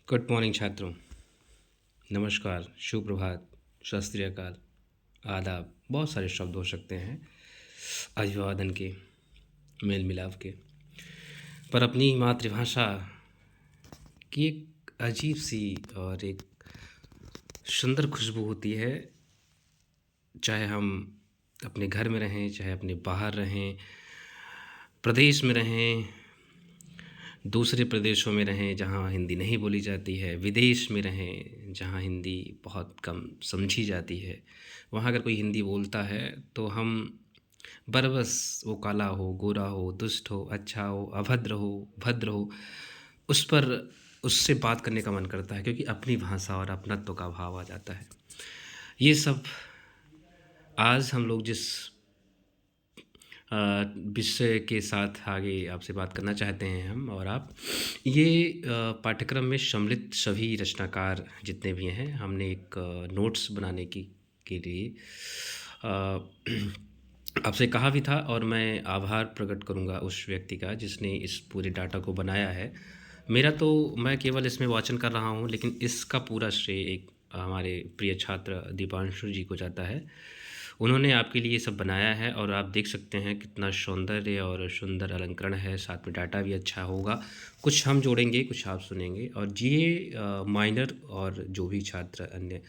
Good morning छात्रों। नमस्कार, शुभ प्रभात, सत श्री अकाल, आदाब। बहुत सारे शब्द हो सकते हैं अभिवादन के, मेल मिलाप के, पर अपनी मातृभाषा की एक अजीब सी और एक सुंदर खुशबू होती है। चाहे हम अपने घर में रहें, चाहे अपने बाहर रहें, प्रदेश में रहें, दूसरे प्रदेशों में रहें जहाँ हिंदी नहीं बोली जाती है, विदेश में रहें जहाँ हिंदी बहुत कम समझी जाती है, वहाँ अगर कोई हिंदी बोलता है तो हम बरबस, वो काला हो, गोरा हो, दुष्ट हो, अच्छा हो, अभद्र हो, भद्र हो, उस पर उससे बात करने का मन करता है, क्योंकि अपनी भाषा और अपनत्व का भाव आ जाता है। ये सब आज हम लोग जिस विषय के साथ आगे आपसे बात करना चाहते हैं हम और आप, ये पाठ्यक्रम में सम्मिलित सभी रचनाकार जितने भी हैं, हमने एक नोट्स बनाने के लिए आपसे कहा भी था, और मैं आभार प्रकट करूंगा उस व्यक्ति का जिसने इस पूरे डाटा को बनाया है। मैं केवल इसमें वाचन कर रहा हूँ, लेकिन इसका पूरा श्रेय एक हमारे प्रिय छात्र दीपांशु जी को जाता है। उन्होंने आपके लिए ये सब बनाया है और आप देख सकते हैं कितना सौंदर्य और सुंदर अलंकरण है, साथ में डाटा भी अच्छा होगा। कुछ हम जोड़ेंगे, कुछ आप सुनेंगे। और ये माइनर और जो भी छात्र अन्य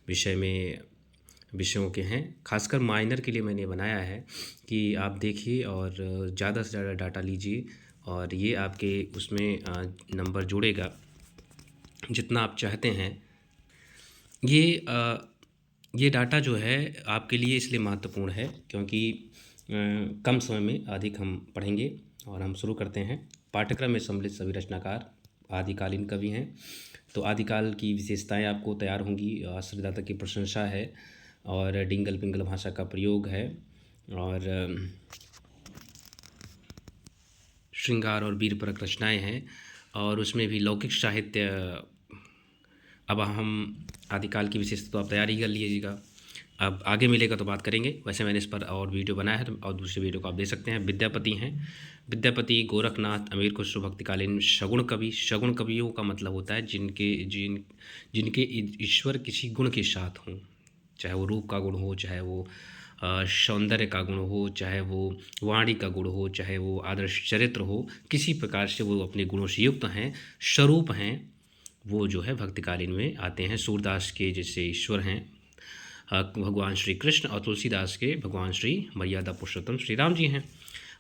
विषयों के हैं, खासकर माइनर के लिए मैंने बनाया है कि आप देखिए और ज़्यादा से ज़्यादा डाटा लीजिए, और ये आपके उसमें नंबर जोड़ेगा जितना आप चाहते हैं। ये डाटा जो है आपके लिए इसलिए महत्वपूर्ण है क्योंकि कम समय में अधिक हम पढ़ेंगे। और हम शुरू करते हैं। पाठ्यक्रम में सम्मिलित सभी रचनाकार आदिकालीन कवि हैं, तो आदिकाल की विशेषताएं आपको तैयार होंगी। आश्रयदाता की प्रशंसा है और डिंगल पिंगल भाषा का प्रयोग है, और श्रृंगार और वीरपरक रचनाएं हैं, और उसमें भी लौकिक साहित्य। अब हम आदिकाल की विशेषता तो आप तैयारी कर लीजिएगा, अब आगे मिलेगा तो बात करेंगे। वैसे मैंने इस पर और वीडियो बनाया है, और दूसरे वीडियो को आप देख सकते हैं। विद्यापति हैं, विद्यापति गोरखनाथ अमीर खुसरो भक्तिकालीन सगुण कवि। सगुण कवियों का मतलब होता है जिनके ईश्वर किसी गुण के साथ हों, चाहे वो रूप का गुण हो, चाहे वो सौंदर्य का गुण हो, चाहे वो वाणी का गुण हो, चाहे वो आदर्श चरित्र हो, किसी प्रकार से वो अपने गुणों से युक्त हैं, स्वरूप हैं, वो जो है भक्तिकालीन में आते हैं। सूरदास के जैसे ईश्वर हैं भगवान श्री कृष्ण, और तुलसीदास के भगवान श्री मर्यादा पुरुषोत्तम श्री राम जी हैं।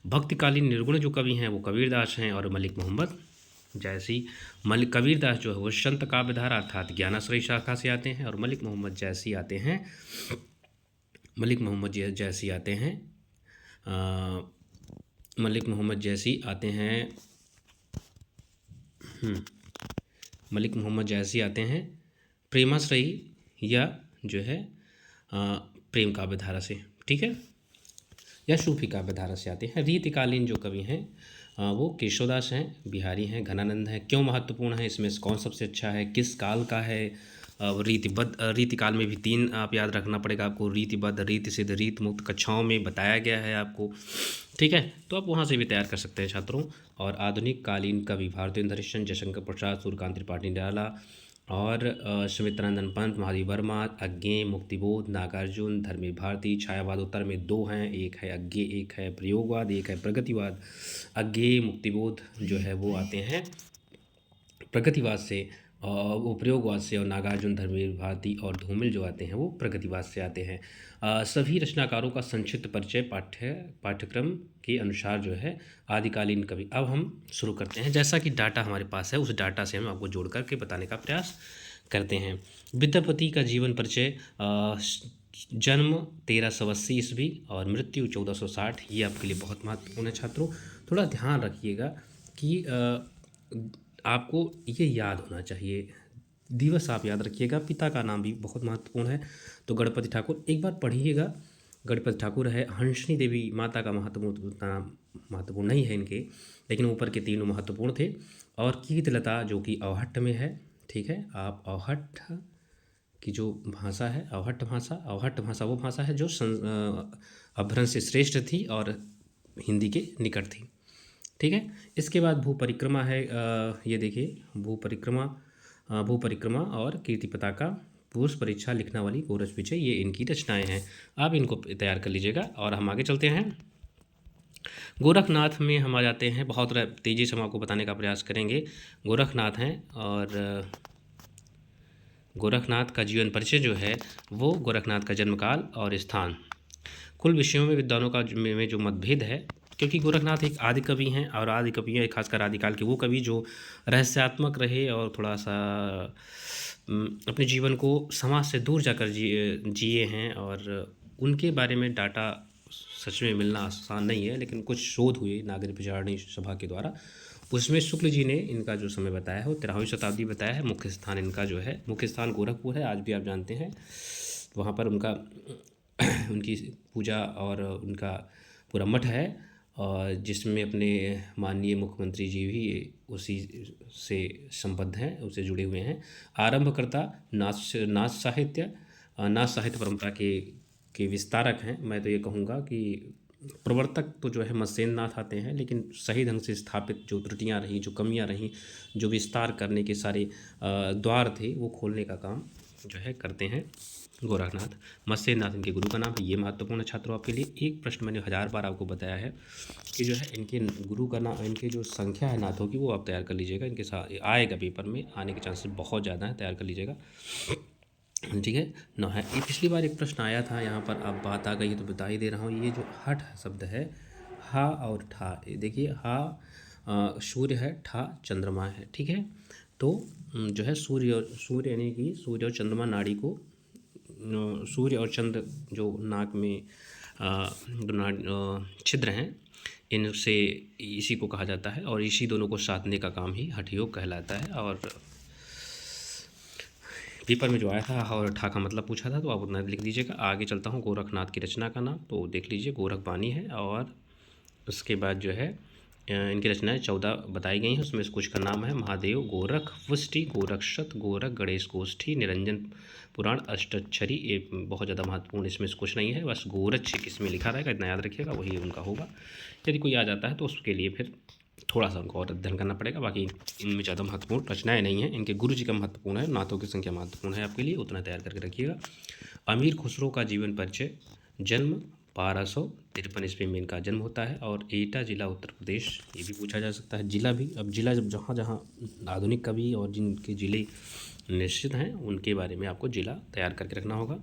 भक्तिकालीन निर्गुण जो कवि हैं वो कबीरदास हैं और मलिक मोहम्मद जैसी। कबीरदास जो है वो संत काव्यधारा अर्थात ज्ञानाश्रय शाखा से आते हैं, और मलिक मोहम्मद जैसी आते हैं मलिक मोहम्मद जैसी आते हैं मलिक मोहम्मद जैसी आते हैं मलिक मोहम्मद जैसी आते हैं प्रेमाश्रयी या जो है प्रेम काव्यधारा से, ठीक है, या सूफी काव्यधारा से आते हैं। रीतिकालीन जो कवि हैं वो केशवदास हैं, बिहारी हैं, घनानंद हैं। क्यों महत्वपूर्ण है, इसमें कौन सबसे अच्छा है, किस काल का है। रीतिबद्ध रीतिकाल में भी 3 आप याद रखना पड़ेगा आपको, रीतिबद्ध, रीति सिद्ध, रीति मुक्त, कक्षाओं में बताया गया है आपको, ठीक है, तो आप वहाँ से भी तैयार कर सकते हैं छात्रों। और आधुनिक कालीन कवि भारतेंद्र हरिश्चंद्र, जयशंकर प्रसाद, सूर्यकांत त्रिपाठी निराला, और सुमित्रानंद पंत, महादेव वर्मा, अज्ञेय, मुक्तिबोध, नागार्जुन, धर्मेश भारती। छायावादोत्तर में 2 हैं, एक है अज्ञेय, एक है प्रयोगवाद, एक है प्रगतिवाद। अज्ञेय मुक्तिबोध जो है वो आते हैं प्रगतिवाद से, और वो प्रयोगवाद से, और नागार्जुन, धर्मेश भारती और धूमिल जो आते हैं वो प्रगतिवाद से आते हैं। सभी रचनाकारों का संक्षिप्त परिचय पाठ्यक्रम के अनुसार जो है आदिकालीन कवि। अब हम शुरू करते हैं। जैसा कि डाटा हमारे पास है, उस डाटा से हम आपको जोड़ करके बताने का प्रयास करते हैं। विद्यापति का जीवन परिचय, जन्म 1380 ईस्वी और मृत्यु 1460। ये आपके लिए बहुत महत्वपूर्ण है छात्रों। थोड़ा ध्यान रखिएगा कि आपको ये याद होना चाहिए, दिवस आप याद रखिएगा। पिता का नाम भी बहुत महत्वपूर्ण है, तो गणपति ठाकुर एक बार पढ़िएगा। गणपति ठाकुर है। हंसनी देवी माता का महत्वपूर्ण नहीं है इनके, लेकिन ऊपर के तीनों महत्वपूर्ण थे। और कीर्तिलता जो कि अवहट्ट में है, ठीक है। आप अवहट्ट की जो भाषा है, अवहट्ट भाषा वो भाषा है जो अपभ्रंश से श्रेष्ठ थी और हिंदी के निकट थी, ठीक है। इसके बाद भू परिक्रमा है। ये देखिए, भू परिक्रमा भू परिक्रमा और कीर्ति पताका, पुरुष परीक्षा, लिखना वाली, गोरज विजय, ये इनकी रचनाएं हैं। आप इनको तैयार कर लीजिएगा और हम आगे चलते हैं। गोरखनाथ में हम आ जाते हैं। बहुत तेज़ी से हम आपको बताने का प्रयास करेंगे। गोरखनाथ हैं और गोरखनाथ का जीवन परिचय जो है वो गोरखनाथ का जन्मकाल और स्थान। कुल विषयों में विद्वानों का में जो मतभेद है, क्योंकि गोरखनाथ एक आदि कवि हैं और आदि कवि हैं, खासकर आदिकाल के वो कवि जो रहस्यात्मक रहे और थोड़ा सा अपने जीवन को समाज से दूर जाकर जिए हैं और उनके बारे में डाटा सच में मिलना आसान नहीं है, लेकिन कुछ शोध हुए नागरिक विचारणी सभा के द्वारा, उसमें शुक्ल जी ने इनका जो समय बताया है वो 13वीं शताब्दी बताया है। मुख्य स्थान इनका जो है, मुख्य स्थान गोरखपुर है, आज भी आप जानते हैं। वहाँ पर उनका उनकी पूजा और उनका पूरा मठ है, और जिसमें अपने माननीय मुख्यमंत्री जी भी उसी से संबद्ध हैं, उससे जुड़े हुए हैं। आरंभकर्ता नाच साहित्य परंपरा के विस्तारक हैं। मैं तो ये कहूँगा कि प्रवर्तक तो जो है मत्स्येंद्र नाथ आते हैं, लेकिन सही ढंग से स्थापित जो त्रुटियाँ रहीं, जो कमियाँ रहीं, जो विस्तार करने के सारे द्वार थे, वो खोलने का काम जो है करते हैं गोरखनाथ। मत्स्येंद्र नाथ इनके गुरु का नाम है। ये महत्वपूर्ण है छात्रों आपके लिए। एक प्रश्न मैंने 1000 बार आपको बताया है कि जो है इनके गुरु का नाम, इनके जो संख्या है नाथों की, वो आप तैयार कर लीजिएगा। इनके साथ आएगा पेपर में, आने के चांसेस बहुत ज़्यादा हैं, तैयार कर लीजिएगा। ठीक है, 9 है। ये पिछली बार एक प्रश्न आया था यहाँ पर, अब बात आ गई तो बता ही दे रहा हूँ। ये जो हठ शब्द है, हा और ठा, देखिए हा सूर्य है, ठा चंद्रमा है। ठीक है, तो जो है सूर्य यानी कि सूर्य और चंद्रमा नाड़ी को, सूर्य और चंद्र जो नाक में छिद्र हैं, इनसे इसी को कहा जाता है और इसी दोनों को साधने का काम ही हठ योग कहलाता है। और पेपर में जो आया था हा और ठा का मतलब पूछा था, तो आप उतना लिख लीजिएगा। आगे चलता हूँ। गोरखनाथ की रचना का नाम तो देख लीजिए, गोरखबानी है। और उसके बाद जो है इनकी रचनाएं 14 बताई गई हैं। उसमें से कुछ का नाम है महादेव, गोरख पुष्टि, गोरक्षत, गोरख, गणेश गोष्ठी, निरंजन पुराण, अष्टक्षरी। ये बहुत ज़्यादा महत्वपूर्ण, इसमें से कुछ नहीं है, बस गोरक्ष किसमें लिखा रहेगा इतना याद रखिएगा, वही उनका होगा। यदि कोई आ जाता है तो उसके लिए फिर थोड़ा सा उनको और अध्ययन करना पड़ेगा। बाकी इनमें ज़्यादा महत्वपूर्ण रचनाएं नहीं हैं। इनके गुरु जी का महत्वपूर्ण है, नाथों की संख्या महत्वपूर्ण है आपके लिए, उतना तैयार करके रखिएगा। अमीर खुसरो का जीवन परिचय। जन्म 1253 ईस्वी में इनका जन्म होता है और एटा जिला उत्तर प्रदेश, ये भी पूछा जा सकता है। जिला भी, अब जिला जब जहाँ जहाँ आधुनिक कवि और जिनके जिले निश्चित हैं उनके बारे में आपको जिला तैयार करके रखना होगा।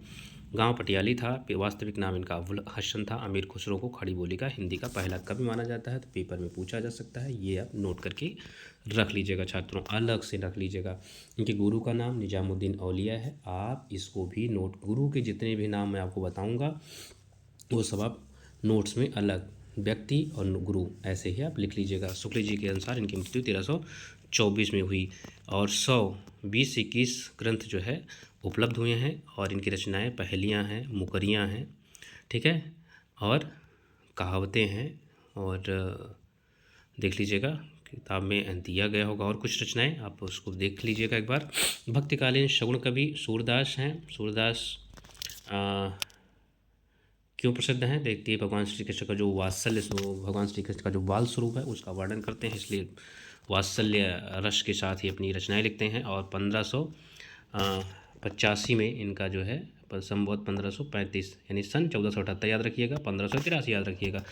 गांव पटियाली था। वास्तविक नाम इनका अबुल हसन था। अमीर खुसरो को खड़ी बोली का हिंदी का पहला कवि माना जाता है, तो पेपर में पूछा जा सकता है। ये आप नोट करके रख लीजिएगा छात्रों, अलग से रख लीजिएगा। इनके गुरु का नाम निजामुद्दीन औलिया है, आप इसको भी नोट, गुरु के जितने भी नाम मैं आपको बताऊँगा वो सब आप नोट्स में अलग, व्यक्ति और गुरु ऐसे ही आप लिख लीजिएगा। शुक्ल जी के अनुसार इनकी मृत्यु 1324 में हुई और 120-21 ग्रंथ जो है उपलब्ध हुए हैं और इनकी रचनाएं पहेलियां हैं, मुकरियां हैं, ठीक है, और कहावतें हैं। और देख लीजिएगा, किताब में दिया गया होगा और कुछ रचनाएं, आप उसको देख लीजिएगा एक बार। भक्तिकालीन सगुण कवि सूरदास हैं। सूरदास क्यों प्रसिद्ध हैं? देखिए, भगवान श्री कृष्ण का जो वात्सल्य, भगवान श्री कृष्ण का जो बाल स्वरूप है उसका वर्णन करते हैं, इसलिए वात्सल्य रस के साथ ही अपनी रचनाएं लिखते हैं। और 1585 में इनका जो है संवत 1535 यानी सन 1478 याद रखिएगा, 1583 याद रखिएगा।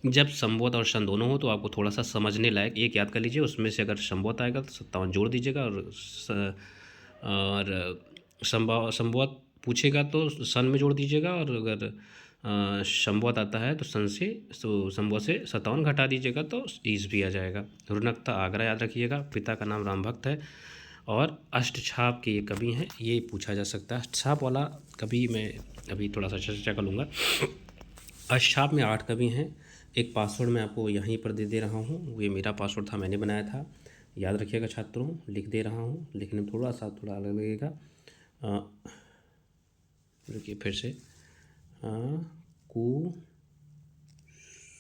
जब संवत और सन दोनों हो तो आपको थोड़ा सा समझने लायक एक याद कर लीजिए, उसमें से अगर संवत आएगा तो 57 जोड़ दीजिएगा, और संवत पूछेगा तो सन में जोड़ दीजिएगा, और अगर संवत आता है तो सन से, संवत से 57 घटा दीजिएगा तो ईस्वी आ जाएगा। रुनकता आगरा याद रखिएगा। पिता का नाम राम भक्त है और अष्टछाप के ये कवि हैं, ये पूछा जा सकता है। अष्टछाप वाला कवि मैं अभी थोड़ा सा चर्चा कर लूँगा। अष्टछाप में 8 कवि हैं। एक पासवर्ड मैं आपको यहीं पर दे रहा हूँ, ये मेरा पासवर्ड था, मैंने बनाया था, याद रखिएगा छात्रों, लिख दे रहा हूँ, लिखने में थोड़ा अलग लगेगा। देखिए फिर से, कु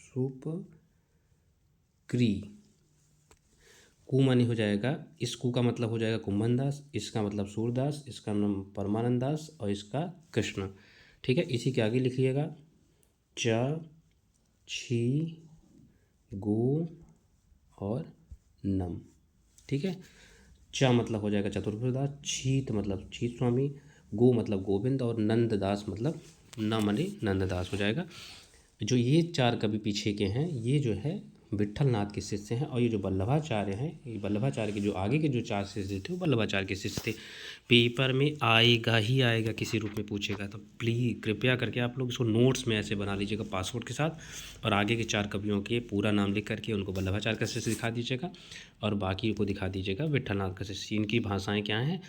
सुप क्री, कु मानी हो जाएगा, इस कु का मतलब हो जाएगा कुंभन दास, इसका मतलब सूरदास, इसका नाम परमानंद दास और इसका कृष्ण, ठीक है। इसी के आगे लिखिएगा च छी गो और नम, ठीक है। च मतलब हो जाएगा चतुर्वेदास, छीत मतलब छीत स्वामी, गो मतलब गोविंद, और नंददास मतलब न मने नंददास हो जाएगा। जो ये 4 कवि पीछे के हैं ये जो है विट्ठल नाथ के शिष्य हैं। और ये जो वल्लभाचार्य हैं, ये वल्लभाचार्य के जो आगे के जो 4 शिष्य थे वो वल्लभाचार्य के शिष्य थे। पेपर में आएगा ही आएगा, किसी रूप में पूछेगा, तो प्लीज़ कृपया करके आप लोग इसको नोट्स में ऐसे बना लीजिएगा पासवर्ड के साथ, और आगे के 4 कवियों के पूरा नाम लिख करके उनको वल्लभाचार्य का शिष्य दिखा दीजिएगा और बाकी को दिखा दीजिएगा विट्ठल नाथ का शिष्य। इनकी भाषाएँ क्या हैं?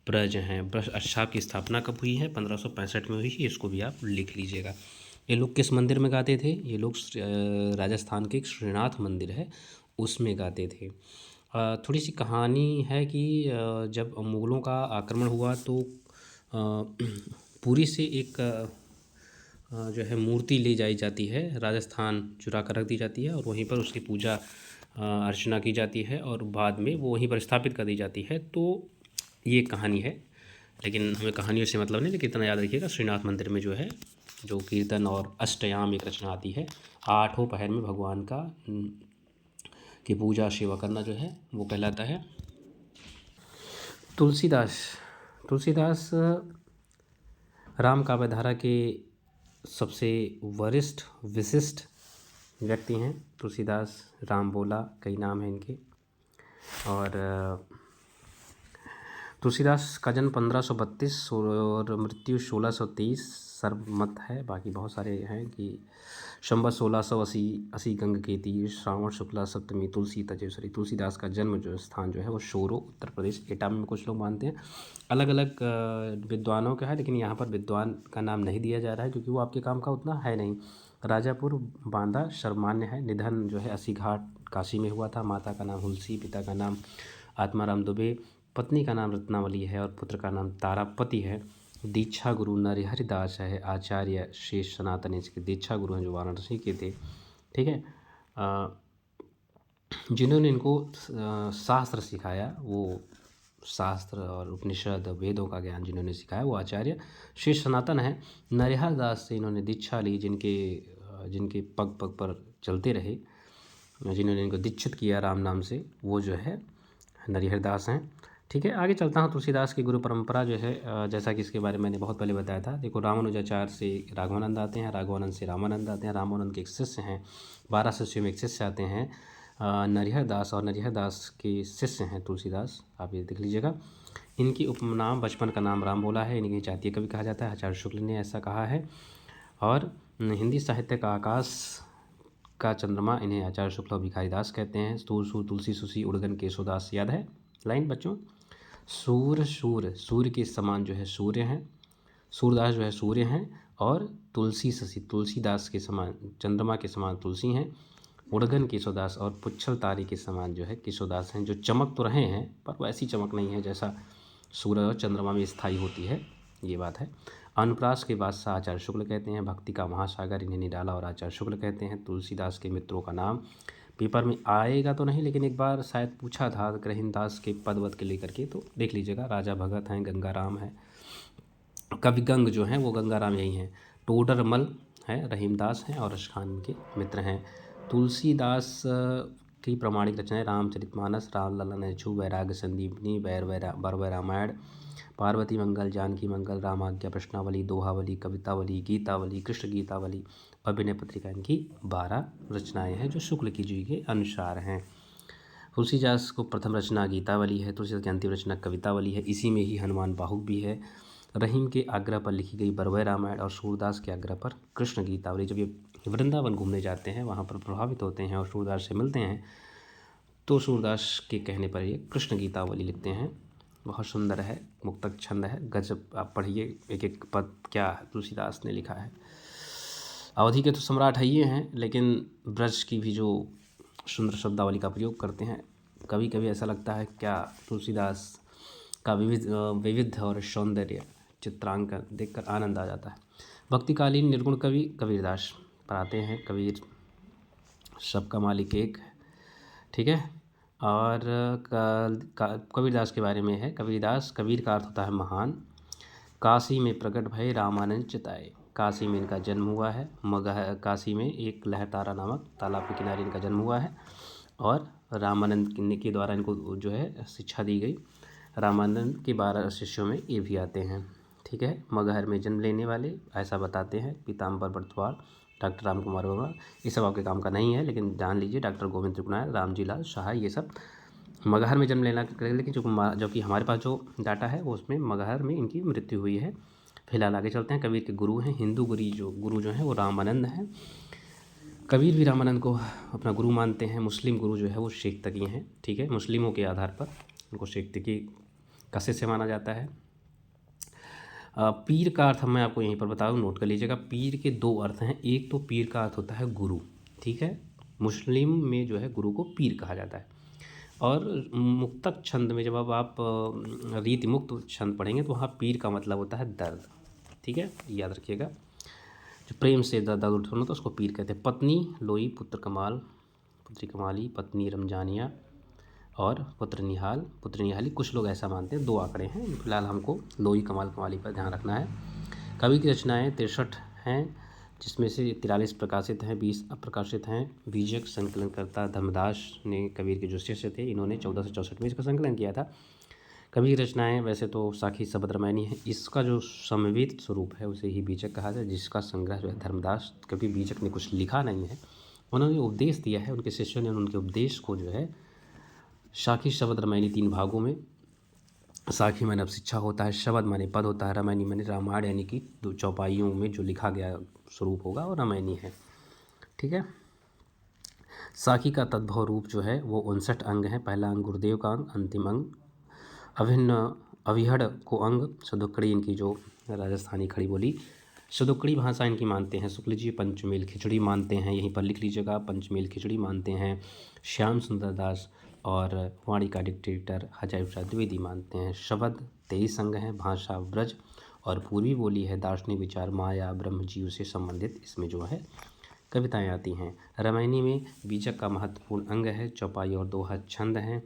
ब्रज हैं। ब्रज अक्षाप की स्थापना कब हुई है? 1565 में हुई है, इसको भी आप लिख लीजिएगा। ये लोग किस मंदिर में गाते थे? ये लोग राजस्थान के एक श्रीनाथ मंदिर है उसमें गाते थे। थोड़ी सी कहानी है कि जब मुग़लों का आक्रमण हुआ तो पुरी से एक जो है मूर्ति ले जाई जाती है, राजस्थान चुरा कर रख दी जाती है और वहीं पर उसकी पूजा अर्चना की जाती है और बाद में वो वहीं पर स्थापित कर दी जाती है। तो ये कहानी है, लेकिन हमें कहानियों से मतलब नहीं, लेकिन इतना याद रखिएगा श्रीनाथ मंदिर में जो है जो कीर्तन और अष्टयाम एक रचना आती है, 8 पहर में भगवान का की पूजा सेवा करना जो है वो कहलाता है। तुलसीदास। तुलसीदास राम काव्य धारा के सबसे वरिष्ठ विशिष्ट व्यक्ति हैं। तुलसीदास, राम बोला, कई नाम हैं इनके। और तुलसीदास का जन्म 1532 और मृत्यु 1623 सर्वमत है। बाकी बहुत सारे हैं कि संवत 1680 गंग के तीर, श्रावण शुक्ला सप्तमी, तुलसी तजेश्वरी। तुलसीदास का जन्म जो स्थान जो है वो शोरो, उत्तर प्रदेश, एटा में कुछ लोग मानते हैं। अलग अलग विद्वानों का है, लेकिन यहाँ पर विद्वान का नाम नहीं दिया जा रहा है क्योंकि वो आपके काम का उतना है नहीं। राजापुर बांदा सर्वमान्य है। निधन जो है 80 घाट काशी में हुआ था। माता का नाम हुलसी, पिता का नाम आत्माराम दुबे, पत्नी का नाम रत्नावली है और पुत्र का नाम तारापति है। दीक्षा गुरु नरहरिदास है। आचार्य शेष सनातन इसके दीक्षा गुरु हैं जो वाराणसी के थे। ठीक है। जिन्होंने इनको शास्त्र सिखाया, वो शास्त्र और उपनिषद वेदों का ज्ञान जिन्होंने सिखाया वो आचार्य शेष सनातन है। नरहरिदास से इन्होंने दीक्षा ली, जिनके पग पग पर चलते रहे, जिन्होंने इनको दीक्षित किया राम नाम से, वो जो है नरहरिदास हैं। ठीक है, आगे चलता हूँ। तुलसीदास की गुरु परंपरा जो है, जैसा कि इसके बारे में मैंने बहुत पहले बताया था। देखो, रामानुजाचार्य से राघवानंद आते हैं, राघवानंद से रामानंद आते हैं, रामानंद के एक शिष्य हैं, 12 शिष्यों में एक शिष्य आते हैं नरहरिदास, और नरहरिदास के शिष्य हैं तुलसीदास। आप ये देख लीजिएगा। इनकी उपनाम बचपन का नाम राम बोला है। इनकी जातीय कवि कहा जाता है, आचार्य शुक्ल ने ऐसा कहा है। और हिंदी साहित्य का आकाश का चंद्रमा इन्हें आचार्य शुक्ल और भिखारी दास कहते हैं। सूर सूर तुलसी सुसी उड़गन केशोदास, याद है लाइन बच्चों? सूर सूर, सूर्य के समान जो है सूर्य हैं, सूरदास जो है सूर्य हैं, और तुलसी शशि, तुलसीदास के समान, चंद्रमा के समान तुलसी हैं, उड़गन केशोदास और पुच्छल तारे के समान जो है केशोदास हैं। जो चमक तो रहे हैं पर वैसी चमक नहीं है जैसा सूर्य और चंद्रमा में स्थायी होती है, ये बात है। अनुप्रास के बादशाह आचार्य शुक्ल कहते हैं। भक्ति का महासागर इन्हें निराला और आचार्य शुक्ल कहते हैं। तुलसीदास के मित्रों का नाम पेपर में आएगा तो नहीं, लेकिन एक बार शायद पूछा था रहीमदास के पद वद के लेकर के, तो देख लीजिएगा। राजा भगत हैं, गंगाराम है, कवि गंग जो हैं वो गंगाराम यही हैं। टोडरमल है, रहीमदास हैं और रश खान के मित्र हैं। तुलसीदास की प्रमाणिक रचनाएं रामचरितमानस, राम ललन अछू, वैराग्य संदीपनी, बर रामायण, पार्वती मंगल, जानकी मंगल, रामाज्ञा, प्रश्नावली, दोहावली, कवितावली, गीतावली, कृष्ण गीतावली, अभिनय पत्रिका इनकी 12 रचनाएं हैं जो शुक्ल की जी के अनुसार हैं। तुलसीदास को प्रथम रचना गीतावली है। तुलसीदास की अंतिम रचना कवितावली है। इसी में ही हनुमान बाहुक भी है। रहीम के आग्रह पर लिखी गई बरवै रामायण और सूरदास के आग्रह पर कृष्ण गीतावली। जब ये वृंदावन घूमने जाते हैं वहाँ पर प्रभावित होते हैं और सूरदास से मिलते हैं, तो सूरदास के कहने पर ये कृष्ण गीतावली लिखते हैं। बहुत सुंदर है, मुक्तक छंद है, गजब। आप पढ़िए एक एक पद क्या तुलसीदास ने लिखा है। अवधि के तो सम्राट है ये हैं, लेकिन ब्रज की भी जो सुंदर शब्दावली का प्रयोग करते हैं, कभी कभी ऐसा लगता है क्या तुलसीदास का विविध और सौंदर्य चित्रांकन देखकर आनंद आ जाता है। भक्तिकालीन निर्गुण कवि कबीरदास पढ़ाते हैं। कबीर सबका मालिक एक, ठीक है। और कबीरदास के बारे में है। कबीरदास, कबीर का अर्थ होता है महान। काशी में प्रकट भय रामानंद चिताए, काशी में इनका जन्म हुआ है। काशी में एक लहतारा नामक तालाब के किनारे इनका जन्म हुआ है और रामानंद के द्वारा इनको जो है शिक्षा दी गई। रामानंद के 12 शिष्यों में ये भी आते हैं। ठीक है, मगहर में जन्म लेने वाले ऐसा बताते हैं पीताम्बर बरद्वार, डॉक्टर राम कुमार वर्मा। ये सब आपके काम का नहीं है, लेकिन जान लीजिए डॉक्टर गोविंद त्रिपुरारी, रामजी लाल सहाय, ये सब मगहर में जन्म लेना, लेकिन जो कि हमारे पास जो डाटा है वो उसमें मगहर में इनकी मृत्यु हुई है। फिलहाल आगे चलते हैं। कबीर के गुरु हैं, हिंदू गुरु जो हैं वो रामानंद हैं। कबीर भी रामानंद को अपना गुरु मानते हैं। मुस्लिम गुरु जो है वो शेख तकी हैं। ठीक है, मुस्लिमों के आधार पर उनको शेख तकी कसे से माना जाता है। पीर का अर्थ मैं आपको यहीं पर बता दूं, नोट कर लीजिएगा। पीर के 2 अर्थ हैं। एक तो पीर का अर्थ होता है गुरु, ठीक है, मुस्लिम में जो है गुरु को पीर कहा जाता है। और मुक्तक छंद में जब अब आप रीति मुक्त छंद पढ़ेंगे तो वहाँ पीर का मतलब होता है दर्द। ठीक है, याद रखिएगा। जो प्रेम से दर्द उठना तो उसको पीर कहते हैं। पत्नी लोई, पुत्र कमाल, पुत्री कमाली, पत्नी रमजानिया और पुत्र निहाल, पुत्र निहाली। कुछ लोग ऐसा मानते हैं, 2 आंकड़े हैं। फिलहाल हमको लोई, कमाल, कमाली पर ध्यान रखना है। कवि की रचनाएं 63 हैं, जिसमें से 43 प्रकाशित हैं, 20 अप्रकाशित हैं। बीजक संकलनकर्ता धर्मदास ने कबीर के जो शिष्य थे, इन्होंने 14 से 64 में इसका संकलन किया था। कबीर की रचनाएं वैसे तो साखी, शबद, रामायणी है। इसका जो समवेत स्वरूप है उसे ही बीजक कहा जाए, जिसका संग्रह जो है धर्मदास, क्योंकि बीजक ने कुछ लिखा नहीं है, उन्होंने उपदेश दिया है। उनके शिष्यों ने उनके उपदेश को जो है साखी, शबद, रामायणी 3 भागों में। साखी माने अब शिक्षा होता है, शबद माने पद होता है, रामायणी माने रामायण यानी कि 2 चौपाइयों में जो लिखा गया स्वरूप होगा और रामायणी है। ठीक है, साखी का तद्भव रूप जो है वो 59 अंग है। पहला अंग गुरुदेव का अंग, अंतिम अंग अभिन्न अविहड़ को अंग। सदुक्कड़ी इनकी जो राजस्थानी खड़ी बोली, सदुक्कड़ी भाषा इनकी मानते हैं। शुक्ल जी पंचमेल खिचड़ी मानते हैं, यहीं पर लिख लीजिएगा, पंचमेल खिचड़ी मानते हैं। श्याम सुंदर दास और वाणी का डिक्टेटर हजारी प्रसाद द्विवेदी मानते हैं। शब्द 23 अंग हैं। भाषा ब्रज और पूर्वी बोली है। दार्शनिक विचार माया ब्रह्म जीव से संबंधित इसमें जो है कविताएं आती हैं। रामायणी में बीजक का महत्वपूर्ण अंग है। चौपाई और दोहा छंद हैं।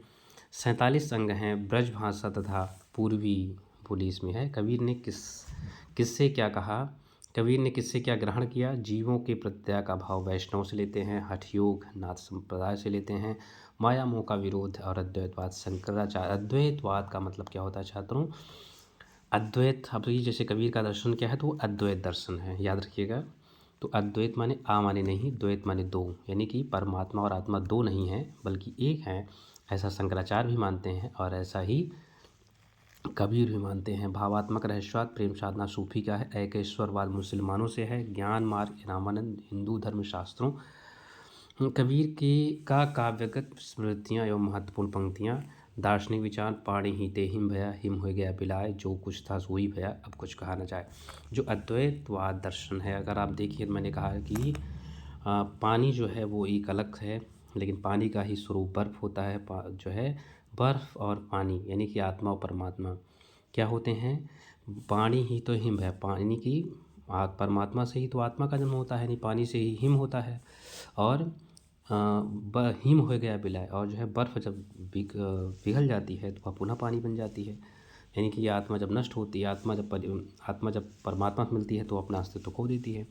47 अंग हैं। ब्रज भाषा तथा पूर्वी बोली इसमें है। कबीर ने किससे क्या कहा, कबीर ने किससे क्या ग्रहण किया। जीवों के प्रत्यय का भाव वैष्णव से लेते हैं। हठ योग नाथ संप्रदाय से लेते हैं। माया मोह का विरोध और अद्वैतवाद शंकराचार्य। अद्वैतवाद का मतलब क्या होता है छात्रों, अद्वैत, अब ये जैसे कबीर का दर्शन क्या है तो वो अद्वैत दर्शन है, याद रखिएगा। तो अद्वैत माने आ माने नहीं, द्वैत माने 2, यानी कि परमात्मा और आत्मा 2 नहीं है बल्कि एक है। ऐसा शंकराचार्य भी मानते हैं और ऐसा ही कबीर भी मानते हैं। भावात्मक रहस्यवाद प्रेम साधना सूफी का है। एकेश्वरवाद मुसलमानों से है। ज्ञान मार्ग रामानंद हिंदू धर्म शास्त्रों। कबीर के का काव्यगत स्मृतियाँ एवं महत्वपूर्ण पंक्तियाँ। दार्शनिक विचार पाणी ही ते हिम भया, हिम हो गया बिलाय, जो कुछ था सो ही भया, अब कुछ कहा न जाए। जो अद्वैतवाद दर्शन है, अगर आप देखिए तो मैंने कहा कि पानी जो है वो एक अलग है, लेकिन पानी का ही स्वरूप बर्फ़ होता है। जो है बर्फ़ और पानी यानी कि आत्मा और परमात्मा क्या होते हैं। पानी ही तो हिम है, पानी की परमात्मा से ही तो आत्मा का जन्म होता है, नहीं पानी से ही हिम होता है। और हिम हो गया विलय, और जो है बर्फ़ जब पिघल जाती है तो वह पुनः पानी बन जाती है। यानी कि ये आत्मा जब नष्ट होती है, आत्मा जब परमात्मा से मिलती है तो अपना अस्तित्व खो देती है।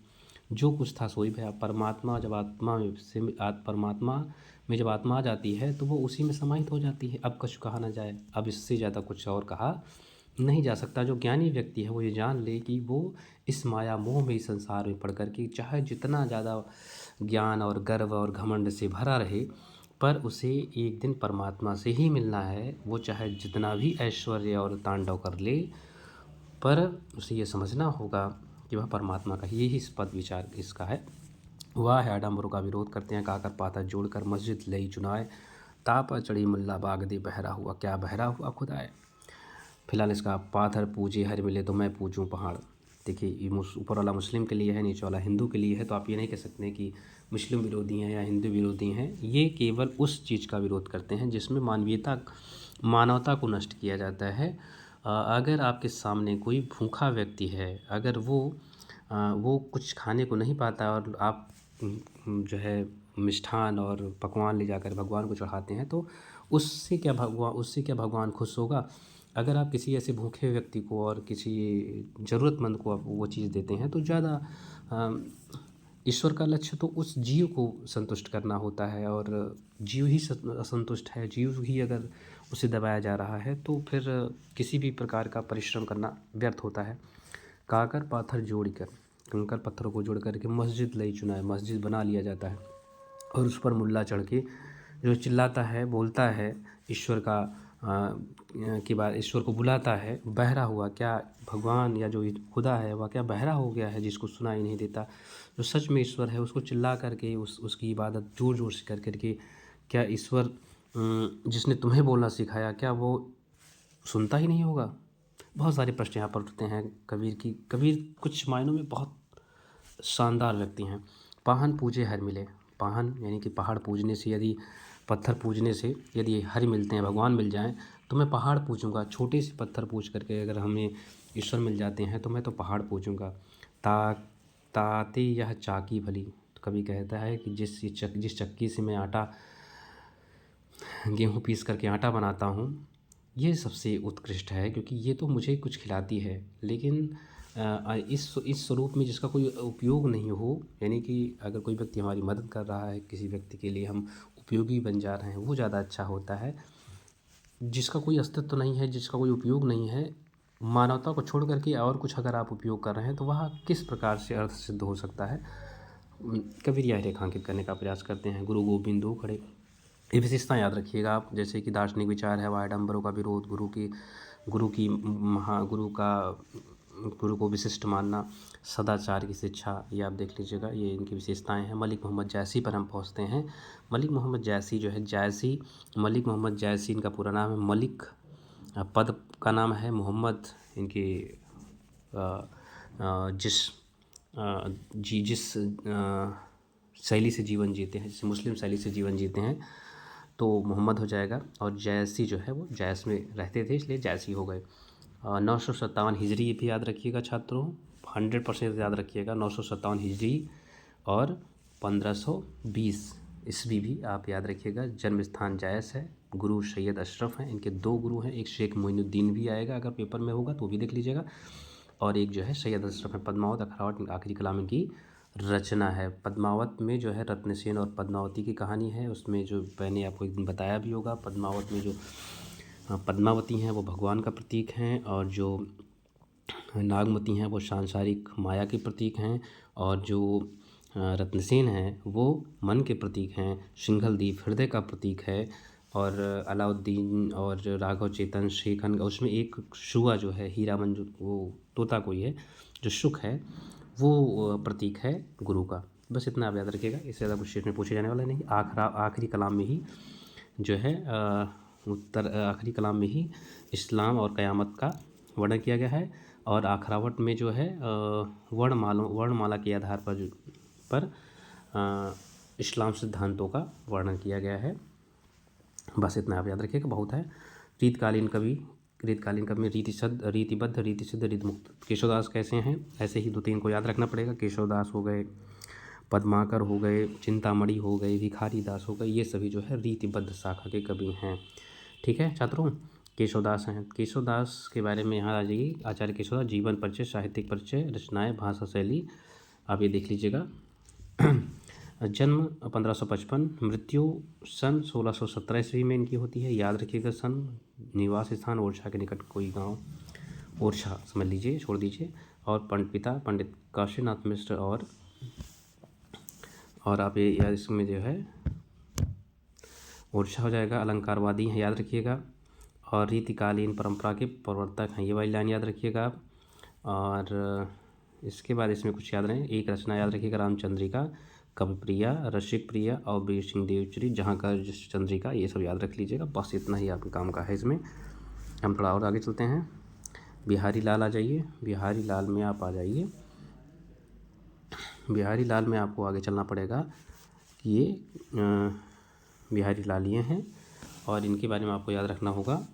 जो कुछ था सोई भया। परमात्मा जब परमात्मा में जब आत्मा आ जाती है तो वो उसी में समाहित हो जाती है। अब कुछ कहा ना जाए, अब इससे ज़्यादा कुछ और कहा नहीं जा सकता। जो ज्ञानी व्यक्ति है वो ये जान ले कि वो इस माया मोह में, इस संसार में पड़ कर के चाहे जितना ज़्यादा ज्ञान और गर्व और घमंड से भरा रहे, पर उसे एक दिन परमात्मा से ही मिलना है। वो चाहे जितना भी ऐश्वर्य और तांडव कर ले, पर उसे ये समझना होगा कि वह परमात्मा का ही पद विचार इसका है। वह है आडम्बरों का विरोध करते हैं, काकर पाता जोड़कर मस्जिद लई चुनाए, ताप चढ़ी मुल्ला बाग दे बहरा हुआ, क्या बहरा हुआ खुदाए। फिलहाल इसका पाथर पूजे हर मिले तो मैं पूजूं पहाड़। देखिए ये ऊपर वाला मुस्लिम के लिए है, नीचे वाला हिंदू के लिए है। तो आप ये नहीं कह सकते कि मुस्लिम विरोधी हैं या हिंदू विरोधी हैं। ये केवल उस चीज़ का विरोध करते हैं जिसमें मानवता को नष्ट किया जाता है। अगर आपके सामने कोई भूखा व्यक्ति है, अगर वो कुछ खाने को नहीं पाता और आप जो है मिष्ठान और पकवान ले जाकर भगवान को चढ़ाते हैं, तो उससे क्या भगवान खुश होगा। अगर आप किसी ऐसे भूखे व्यक्ति को और किसी ज़रूरतमंद को आप वो चीज़ देते हैं तो ज़्यादा ईश्वर का लक्ष्य तो उस जीव को संतुष्ट करना होता है, और जीव ही असंतुष्ट है, जीव ही अगर उसे दबाया जा रहा है तो फिर किसी भी प्रकार का परिश्रम करना व्यर्थ होता है। काकर पाथर जोड़ कर, कंकर पत्थरों को जोड़ करके मस्जिद लई चुनाए, मस्जिद बना लिया जाता है, और उस पर मुल्ला चढ़ के जो चिल्लाता है, बोलता है, ईश्वर का की बात, ईश्वर को बुलाता है, बहरा हुआ, क्या भगवान या जो खुदा है वह क्या बहरा हो गया है जिसको सुनाई नहीं देता? जो सच में ईश्वर है उसको चिल्ला करके उसकी इबादत ज़ोर ज़ोर से कर करके, क्या ईश्वर जिसने तुम्हें बोलना सिखाया, क्या वो सुनता ही नहीं होगा? बहुत सारे प्रश्न यहाँ पर उठते हैं कबीर की। कबीर कुछ मायनों में बहुत शानदार व्यक्ति हैं। पाहन पूजे हर मिले, पाहन यानी कि पहाड़ पूजने से, यदि पत्थर पूजने से यदि हर मिलते हैं, भगवान मिल जाएं, तो मैं पहाड़ पूजूंगा। छोटे से पत्थर पूज करके अगर हमें ईश्वर मिल जाते हैं तो मैं तो पहाड़ पूजूंगा। ताते यह चाकी भली, तो कभी कहता है कि जिस चक्की से मैं आटा, गेहूँ पीस करके आटा बनाता हूँ, ये सबसे उत्कृष्ट है, क्योंकि ये तो मुझे कुछ खिलाती है, लेकिन इस स्वरूप में जिसका कोई उपयोग नहीं हो, यानी कि अगर कोई व्यक्ति हमारी मदद कर रहा है, किसी व्यक्ति के लिए हम उपयोगी बन जा रहे हैं, वो ज़्यादा अच्छा होता है। जिसका कोई अस्तित्व नहीं है, जिसका कोई उपयोग नहीं है, मानवता को छोड़ करके और कुछ अगर आप उपयोग कर रहे हैं तो वह किस प्रकार से अर्थ सिद्ध हो सकता है? कबीर यह रेखांकित करने का प्रयास करते हैं। गुरु गोविंद दो खड़े, ये विशेषता याद रखिएगा आप, जैसे कि दार्शनिक विचार है, आडंबरों का विरोध, गुरु को विशिष्ट मानना, सदाचार की शिक्षा, ये आप देख लीजिएगा, ये इनकी विशेषताएं हैं। मलिक मोहम्मद जैसी पर हम पहुंचते हैं। मलिक मोहम्मद जैसी जो है, जैसी मलिक मोहम्मद जैसी इनका पूरा नाम है। मलिक पद का नाम है, मोहम्मद इनके जिस शैली से जीवन जीते हैं, जिस मुस्लिम शैली से जीवन जीते हैं, तो मोहम्मद हो जाएगा। और जैसी जो है वो जैस में रहते थे, इसलिए जैसी हो गए। 957 हिजरी भी याद रखिएगा छात्रों, 100% याद रखिएगा। 957 हिजरी और 1520 ईस्वी भी आप याद रखिएगा। जन्म स्थान जायस है। गुरु सैयद अशरफ हैं, इनके दो गुरु हैं, एक शेख मोइनुद्दीन भी आएगा, अगर पेपर में होगा तो भी देख लीजिएगा, और एक जो है सैयद अशरफ है। पद्मावत अखरावट आखिरी कलाम इनकी रचना है। पद्मावत में जो है रत्नसेन और पद्मावती की कहानी है, उसमें जो मैंने आपको एक दिन बताया भी होगा, पद्मावत में जो पद्मावती हैं वो भगवान का प्रतीक हैं, और जो नागमती हैं वो सांसारिक माया के प्रतीक हैं, और जो रत्नसेन हैं वो मन के प्रतीक हैं, सिंघलदीप हृदय का प्रतीक है, और अलाउद्दीन और राघव चेतन शेखन, उसमें एक शुआ जो है, हीरा मंजू, वो तोता कोई है, जो शुक है, वो प्रतीक है गुरु का। बस इतना आप याद रखिएगा, इससे ज़्यादा कुछ इसमें पूछे जाने वाला नहीं। आखिरी कलाम में ही जो है आखिरी कलाम में ही इस्लाम और क़यामत का वर्णन किया गया है, और आखरावट में जो है वर्णमाला के आधार पर इस्लाम सिद्धांतों का वर्णन किया गया है। बस इतना आप याद रखिएगा, बहुत है। रीतकालीन कवि में रीतिबद्ध, रीतिसिद्ध, रीतिमुक्त। केशवदास कैसे हैं? ऐसे ही 2-3 को याद रखना पड़ेगा। केशवदास हो गए, पद्माकर हो गए, चिंतामणि हो गए, भिखारी दास हो गए, ये सभी जो है रीतिबद्ध शाखा के कवि हैं। ठीक है छात्रों, केशवदास हैं। केशवदास के बारे में यहाँ आ जाइए। आचार्य केशवदास, जीवन परिचय, साहित्यिक परिचय, रचनाएं, भाषा शैली, आप ये देख लीजिएगा। जन्म 1555, मृत्यु सन 1617 ईस्वी में इनकी होती है, याद रखिएगा सन। निवास स्थान ओरछा के निकट कोई गांव, ओरछा समझ लीजिए, छोड़ दीजिए। और पिता पंडित काशीनाथ मिश्र, और आप ये याद, इसमें जो है ओरछा हो जाएगा। अलंकारवादी हैं, याद रखिएगा, और रीतिकालीन परंपरा के प्रवर्तक हैं, ये वाली लाइन याद रखिएगा आप। और इसके बाद इसमें कुछ याद रहे, एक रचना याद रखिएगा, रामचंद्रिका, कविप्रिया, रसिक प्रिया और वीर सिंह देवचरी, जहाँ का चंद्रिका, ये सब याद रख लीजिएगा। बस इतना ही आपके काम का है इसमें। हम थोड़ा और आगे चलते हैं। बिहारी लाल आ जाइए, बिहारी लाल में आप आ जाइए। बिहारी लाल में आपको आगे चलना पड़ेगा कि ये बिहारी लाल ये हैं, और इनके बारे में आपको याद रखना होगा।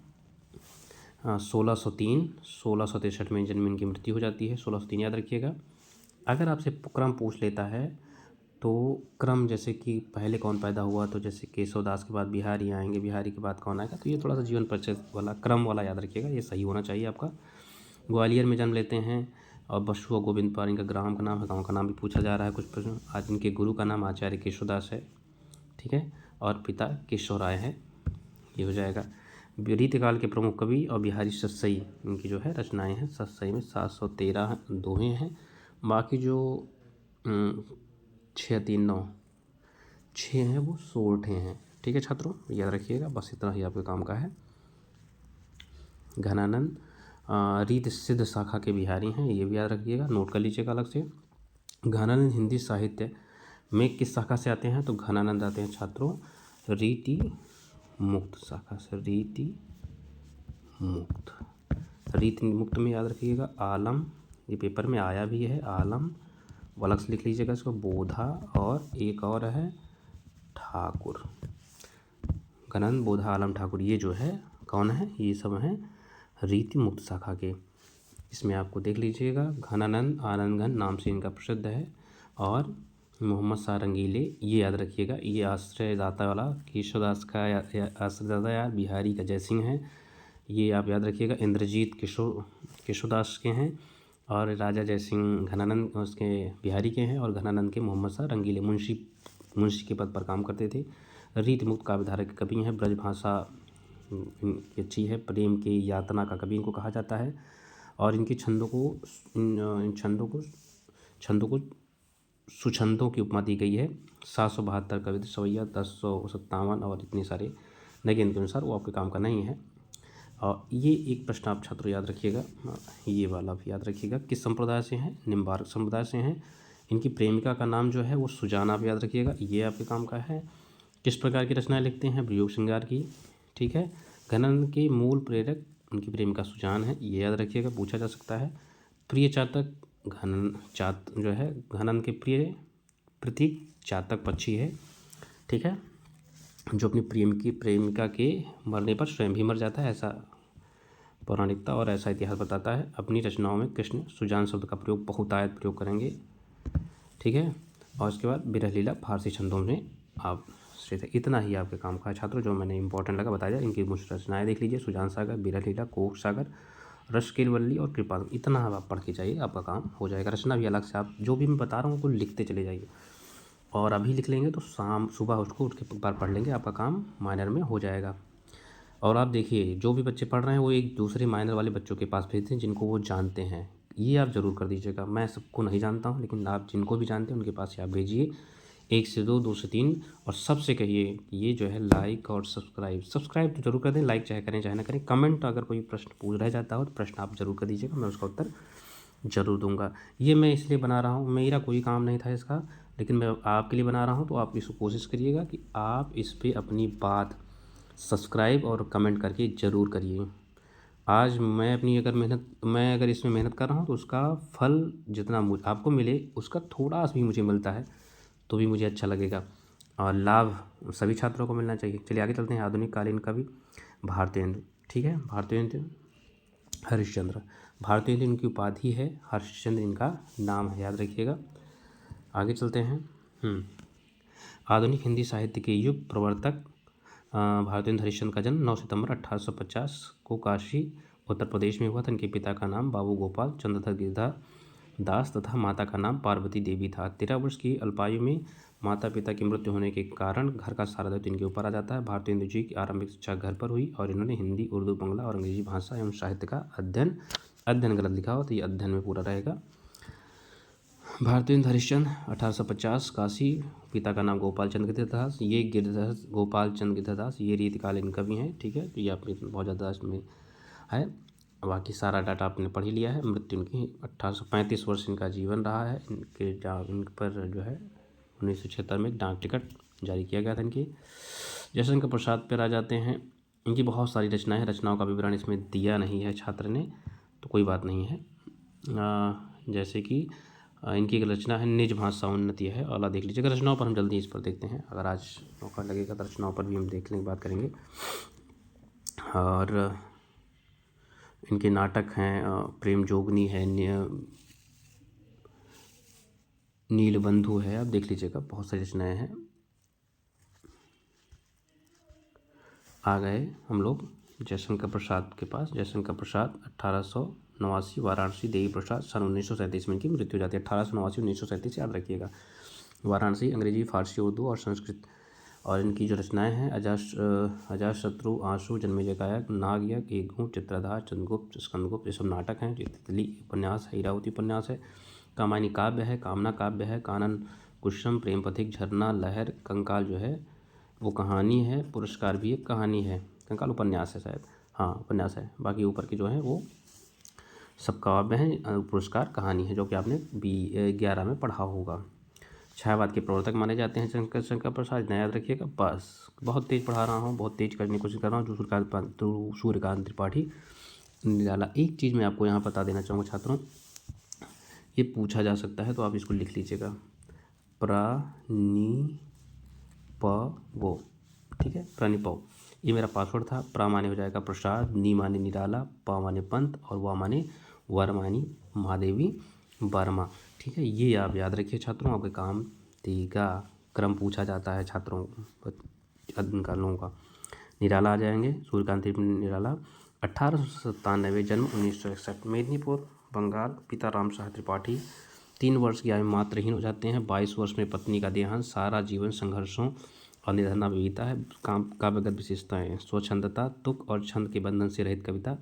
1663 में जन्म, इनकी मृत्यु हो जाती है। 1603 याद रखिएगा। अगर आपसे क्रम पूछ लेता है तो क्रम, जैसे कि पहले कौन पैदा हुआ, तो जैसे केशवदास के बाद बिहारी आएंगे, बिहारी के बाद कौन आएगा, तो ये थोड़ा सा जीवन परिचय वाला क्रम वाला याद रखिएगा, ये सही होना चाहिए आपका। ग्वालियर में जन्म लेते हैं और बसु और गोविंद पाल इनका ग्राम का नाम है, गाँव का नाम भी पूछा जा रहा है कुछ प्रश्न। आज इनके गुरु का नाम आचार्य केशवदास है, ठीक है, और पिता केशव राय है, ये हो जाएगा। रीतिकाल के प्रमुख कवि और बिहारी सतसई इनकी जो है रचनाएं हैं। सतसई में 713 दोहे हैं, बाकी जो 6 वो 16 हैं, ठीक है छात्रों, याद रखिएगा। बस इतना ही आपके काम का है। घनानंद रीत सिद्ध शाखा के बिहारी हैं, ये भी याद रखिएगा, नोट कर लीजिएगा अलग से। घनानंद हिंदी साहित्य में किस शाखा से आते हैं? तो घनानंद आते हैं छात्रों रीति मुक्त शाखा से। रीति मुक्त में याद रखिएगा आलम, ये पेपर में आया भी है, आलम अलग से लिख लीजिएगा इसको, बोधा और एक और है ठाकुर। घनानंद, बोधा, आलम, ठाकुर, ये जो है कौन है? ये सब हैं रीति मुक्त शाखा के। इसमें आपको देख लीजिएगा, घनानंद आनंदघन नाम से इनका प्रसिद्ध है, और मोहम्मद शाह रंगीले, ये याद रखिएगा, ये आश्रयदाता वाला केशवदास का आश्रयदाता यार बिहारी का जय सिंह है, ये आप याद रखिएगा। इंद्रजीत केशवदास के हैं, और राजा जय सिंह घनानंद उसके बिहारी के हैं, और घनानंद के मोहम्मद शाह रंगीले मुंशी के पद पर काम करते थे। रीति मुक्त काव्यधारा के कवि हैं, ब्रज भाषा अच्छी है, प्रेम के यातना का कवि इनको कहा जाता है, और इनके छंदों को सुछंदों की उपमा दी गई है। 772 कविता सवैया, 1057 और इतने सारे नगेंद्र के अनुसार, वो आपके काम का नहीं है। और ये एक प्रश्न आप छात्रों याद रखिएगा, ये वाला भी याद रखिएगा, किस संप्रदाय से हैं? निम्बार्क संप्रदाय से हैं। इनकी प्रेमिका का नाम जो है वो सुजाना, आप याद रखिएगा, ये आपके काम का है। किस प्रकार की रचनाएं लिखते हैं? वियोग श्रृंगार की, ठीक है। घनानंद के मूल प्रेरक उनकी प्रेमिका सुजान है, ये याद रखिएगा, पूछा जा सकता है। प्रिय चातक जो है घनानंद के प्रिय प्रतीक चातक पक्षी है, ठीक है, जो अपनी प्रेमिका के मरने पर स्वयं भी मर जाता है, ऐसा पौराणिकता और ऐसा इतिहास बताता है। अपनी रचनाओं में कृष्ण सुजान शब्द का प्रयोग बहुतायत प्रयोग करेंगे, ठीक है। और उसके बाद विरह लीला फारसी छंदों में आप इतना ही आपके काम का है छात्रों, जो मैंने इंपॉर्टेंट लगा बताया। इनकी मुझ रचनाएं देख लीजिए, सुजान सागर, विरह लीला, कोक सागर, रसकेलवल्ली और कृपा, इतना आप पढ़ के जाइए, आपका काम हो जाएगा। रचना भी अलग से आप जो भी मैं बता रहा हूँ वो लिखते चले जाइए, और अभी लिख लेंगे तो सुबह उसको उठ के एक बार पढ़ लेंगे, आपका काम माइनर में हो जाएगा। और आप देखिए, जो भी बच्चे पढ़ रहे हैं वो एक दूसरे माइनर वाले बच्चों के पास भेजते हैं जिनको वो जानते हैं, ये आप ज़रूर कर दीजिएगा। मैं सबको नहीं जानता हूँ, लेकिन आप जिनको भी जानते हैं उनके पास आप भेजिए, 1 से 2, 2 से 3, और सबसे कहिए ये जो है लाइक और सब्सक्राइब तो जरूर कर दें, लाइक चाहे करें चाहे ना करें। कमेंट अगर कोई प्रश्न पूछ रह जाता हो तो प्रश्न आप जरूर कर दीजिएगा, मैं उसका उत्तर ज़रूर दूंगा। ये मैं इसलिए बना रहा हूँ, मेरा कोई काम नहीं था इसका, लेकिन मैं आपके लिए बना रहा हूँ, तो आप इसको कोशिश करिएगा कि आप इस पर अपनी बात सब्सक्राइब और कमेंट करके ज़रूर करिए। आज मैं अगर इसमें मेहनत कर रहा हूँ तो उसका फल जितना आपको मिले उसका थोड़ा सा भी मुझे मिलता है तो भी मुझे अच्छा लगेगा, और लाभ सभी छात्रों को मिलना चाहिए। चलिए आगे चलते हैं। आधुनिक कालीन कवि भारतेंदु, ठीक है, भारतेंदु हरिश्चंद्र, भारतेंदु इनकी उपाधि है, हरिश्चंद्र इनका नाम है, याद रखिएगा। आगे चलते हैं। आधुनिक हिंदी साहित्य के युग प्रवर्तक भारतेंदु हरिश्चंद्र का जन्म 9 सितंबर 1850 को काशी उत्तर प्रदेश में हुआ था। इनके पिता का नाम बाबू गोपाल चंद्रधर गिरधर दास तथा माता का नाम पार्वती देवी था। 13 वर्ष की अल्पायु में माता पिता की मृत्यु होने के कारण घर का सारा दायित्व इनके ऊपर आ जाता है। भारतेंदु जी की आरंभिक शिक्षा घर पर हुई, और इन्होंने हिंदी, उर्दू, बंगला और अंग्रेजी भाषा एवं साहित्य का अध्ययन गलत लिखा हो तो ये अध्ययन में पूरा रहेगा। भारतेंदु हरिश्चंद्र 1850 काशी, पिता का नाम गोपाल चंद्र गिरधरदास, ये गोपाल चंद्र गिरधरदास ये रीतिकालीन कवि हैं, ठीक है, तो ये आपके बहुत ज़्यादा इसमें है। बाकी सारा डाटा आपने पढ़ ही लिया है। मृत्यु इनकी 1835 वर्ष इनका जीवन रहा है। इन पर जो है 1976 में डाक टिकट जारी किया गया था इनकी। जयशंकर प्रसाद पर आ जाते हैं। इनकी बहुत सारी रचनाएं हैं, रचनाओं का विवरण इसमें दिया नहीं है छात्र ने, तो कोई बात नहीं है। जैसे कि इनकी एक रचना है निज भाषा उन्नति है, अला देख लीजिएगा। रचनाओं पर हम जल्दी इस पर देखते हैं, अगर आज मौका लगेगा तो रचनाओं पर भी हम देख लेंगे, बात करेंगे। और इनके नाटक हैं, प्रेम जोगनी है, नीलबंधु है, आप देख लीजिएगा, बहुत सारी रचनाएं हैं। आ गए हम लोग जयशंकर प्रसाद के पास। जयशंकर प्रसाद 1800 1889 वाराणसी देवी प्रसाद सन 1937 में इनकी मृत्यु हो जाती है। 1889 1937 याद रखिएगा। वाराणसी अंग्रेजी, फारसी, उर्दू और संस्कृत। और इनकी जो रचनाएं हैं अजातशत्रु, आंसू, जन्मेजय गायक, नागयज्ञ, एक चित्रधार, चंद्रगुप्त, स्कंदगुप्त, ये सब नाटक हैं। तितली उपन्यास है, हीरावती उपन्यास है, कामायनी काव्य है, कामना काव्य है, कानन कुसुम, प्रेम पथिक, झरना, लहर, कंकाल जो है वो कहानी है, पुरस्कार भी एक कहानी है। कंकाल उपन्यास है शायद, हाँ उपन्यास है। बाकी ऊपर के जो है वो सब काव्य हैं, पुरस्कार कहानी है, जो कि आपने 11 में पढ़ा होगा। छायावाद के प्रवर्तक माने जाते हैं शंकर प्रसाद, इतना याद रखिएगा। बस बहुत तेज पढ़ा रहा हूँ, बहुत तेज करने की कोशिश कर रहा हूँ। जो सूर्यकांत त्रिपाठी, निराला। एक चीज़ मैं आपको यहाँ बता देना चाहूँगा छात्रों, ये पूछा जा सकता है तो आप इसको लिख लीजिएगा, प्र-नि-प-वो, ठीक है, प्रणिपव। ये मेरा पासवर्ड था। प्रा माने हो जाएगा प्रसाद, नी माने निराला, पा माने पंत और वा माने वर मानी महादेवी वर्मा, ठीक है। ये आप याद रखिए छात्रों, आपके काम देगा। क्रम पूछा जाता है छात्रों का लोगों का। निराला आ जाएंगे, सूर्यकांत निराला। 1897 जन्म, 1961 मेदिनीपुर बंगाल। पिता राम साहब त्रिपाठी। 3 वर्ष की आयु में मात्रहीन हो जाते हैं। 22 वर्ष में पत्नी का देहांत। सारा जीवन संघर्षों और निधनता में बीता है। काव्यगत विशेषताएं, स्वच्छंदता, तुक और छंद के बंधन से रहित कविता,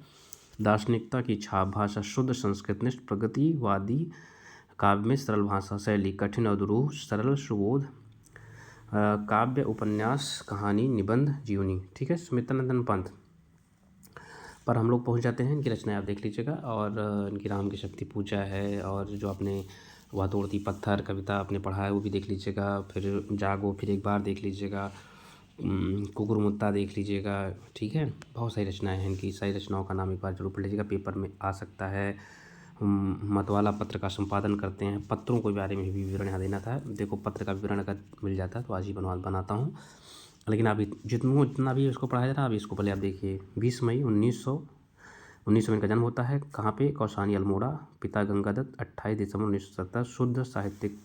दार्शनिकता की छाप, भाषा शुद्ध, संस्कृतनिष्ठ, प्रगतिवादी काव्य में सरल भाषा शैली, कठिन और दुरूह, सरल सुबोध, काव्य, उपन्यास, कहानी, निबंध, जीवनी, ठीक है। सुमित्रानंदन पंत पर हम लोग पहुंच जाते हैं। इनकी रचनाएं आप देख लीजिएगा। और इनकी राम की शक्ति पूजा है, और जो आपने वह तोड़ती पत्थर कविता आपने पढ़ा है वो भी देख लीजिएगा। फिर जागो फिर एक बार देख लीजिएगा। कुकुरमुत्ता देख लीजिएगा, ठीक है। बहुत सारी रचनाएं हैं इनकी, सारी रचनाओं का नाम एक बार जरूर पढ़ लीजिएगा, पेपर में आ सकता है। मतवाला पत्र का संपादन करते हैं। पत्रों के बारे में भी विवरण यहाँ देना था। देखो पत्र का विवरण अगर मिल जाता है तो आज ही बनाता हूँ, लेकिन अभी जितना भी उसको पढ़ाया जा रहा है अभी इसको पहले आप देखिए। 20 मई 1900 में इनका जन्म होता है। कहाँ पे? कौसानी अल्मोड़ा। पिता गंगादत्त। 28 दिसंबर 1970 शुद्ध साहित्यिक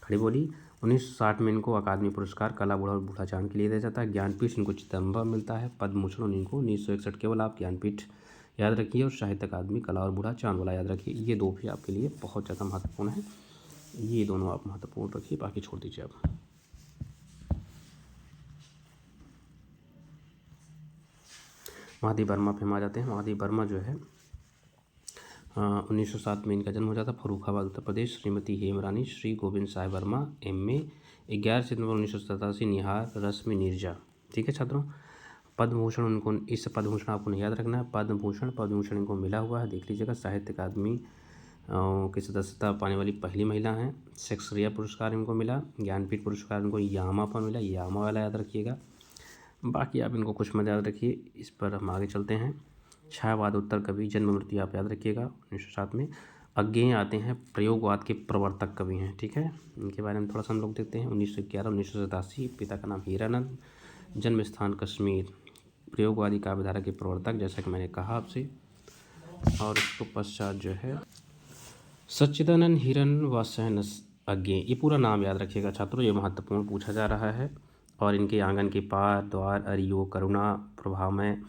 खड़ी बोली। 1960 में इनको अकादमी पुरस्कार कला बूढ़ा और बूढ़ा चांद के लिए दिया जाता है। ज्ञानपीठ इनको चिदम्बरम मिलता है। पद्म भूषण इनको 1961। केवल आप ज्ञानपीठ याद रखिए और साहित्य अकादमी कला और बूढ़ा चांद वाला याद रखिए। ये दो भी आपके लिए बहुत ज़्यादा महत्वपूर्ण है, ये दोनों आप महत्वपूर्ण रखिए, बाकी छोड़ दीजिए आप। महादेव वर्मा पे हम आ जाते हैं। महादेव वर्मा जो है 1907 में इनका जन्म हो जाता है। फर्रुखाबाद उत्तर प्रदेश। श्रीमती हेमरानी श्री गोविंद साय वर्मा MA। 11 सितंबर 1987 निहार रश्मि नीरजा, ठीक है छात्रों। पद्म भूषण उनको, इस पद्म भूषण आपको नहीं याद रखना है। पद्म भूषण इनको मिला हुआ है, देख लीजिएगा। साहित्य अकादमी की सदस्यता पाने वाली पहली महिला हैं। शेक्सपियर पुरस्कार इनको मिला। ज्ञानपीठ पुरस्कार इनको यामा पर मिला, यामा वाला याद रखिएगा। बाकी आप इनको कुछ मत याद रखिए, इस पर हम आगे चलते हैं। छायावाद उत्तर कवि, जन्म मृत्यु आप याद रखिएगा 1907 में। अज्ञेय आते हैं, प्रयोगवाद के प्रवर्तक कवि हैं, ठीक है। इनके बारे में थोड़ा सा हम लोग देखते हैं। 1911 1987। पिता का नाम हीरानंद। जन्म स्थान कश्मीर। प्रयोगवादी काव्यधारा के प्रवर्तक, जैसा कि मैंने कहा आपसे। और उसको पश्चात जो है सच्चिदानंद हिरन व सहन अज्ञेय, ये पूरा नाम याद रखिएगा छात्रों, ये महत्वपूर्ण पूछा जा रहा है। और इनके आंगन के पार, द्वार, अरियो, करुणा, प्रभावमय,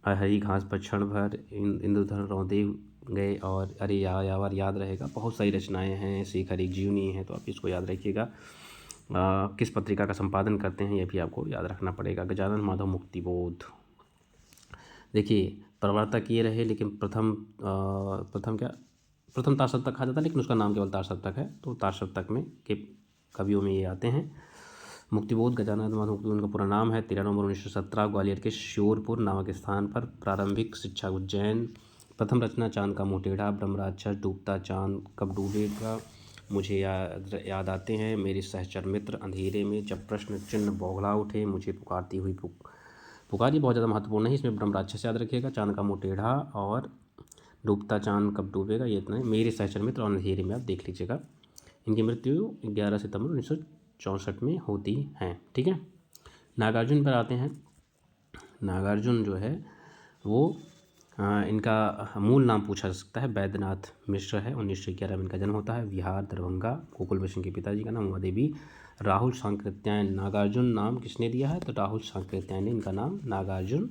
हरी घास पर क्षण भर, इंद्रधर रौंदे गए, और अरे यावर याद रहेगा। बहुत सारी रचनाएं हैं। शेखर एक जीवनी है, तो आप इसको याद रखिएगा। किस पत्रिका का संपादन करते हैं ये भी आपको याद रखना पड़ेगा। गजानन माधव मुक्तिबोध। देखिए प्रवर्तक ये रहे, लेकिन प्रथम तार सप्तक कहा जाता है, लेकिन उसका नाम केवल तार सप्तक है, तो तार सप्तक में के कवियों में ये आते हैं। मुक्तिबोध गजानन माधव मुक्तिबोध उनका पूरा नाम है। 13 नवंबर 1917 ग्वालियर के श्योरपुर नामक स्थान पर। प्रारंभिक शिक्षा उज्जैन। प्रथम रचना चांद का मुँह टेढ़ा, ब्रह्मराक्षस, डूबता चांद कब डूबेगा, मुझे याद आते हैं, मेरे सहचर मित्र, अंधेरे में, जब प्रश्न चिन्ह बौखला उठे, मुझे पुकारती हुई पुकारी बहुत ज़्यादा महत्वपूर्ण है। इसमें ब्रह्मराक्षस याद रखिएगा, चांद का मुँह टेढ़ा और डूबता चांद कब डूबेगा, ये इतना है। मेरे सहचर मित्र और अंधेरे में आप देख लीजिएगा। इनकी मृत्यु 11 सितंबर 1964 में होती है, ठीक है। नागार्जुन पर आते हैं। नागार्जुन जो है वो इनका मूल नाम पूछा जा सकता है, बैद्यनाथ मिश्र है। 1911 में इनका जन्म होता है। बिहार दरभंगा। गोकुल मिश्र के पिताजी का नाम उमादेवी। राहुल सांकृत्यायन। नागार्जुन नाम किसने दिया है? तो राहुल सांकृत्यायन ने इनका नाम नागार्जुन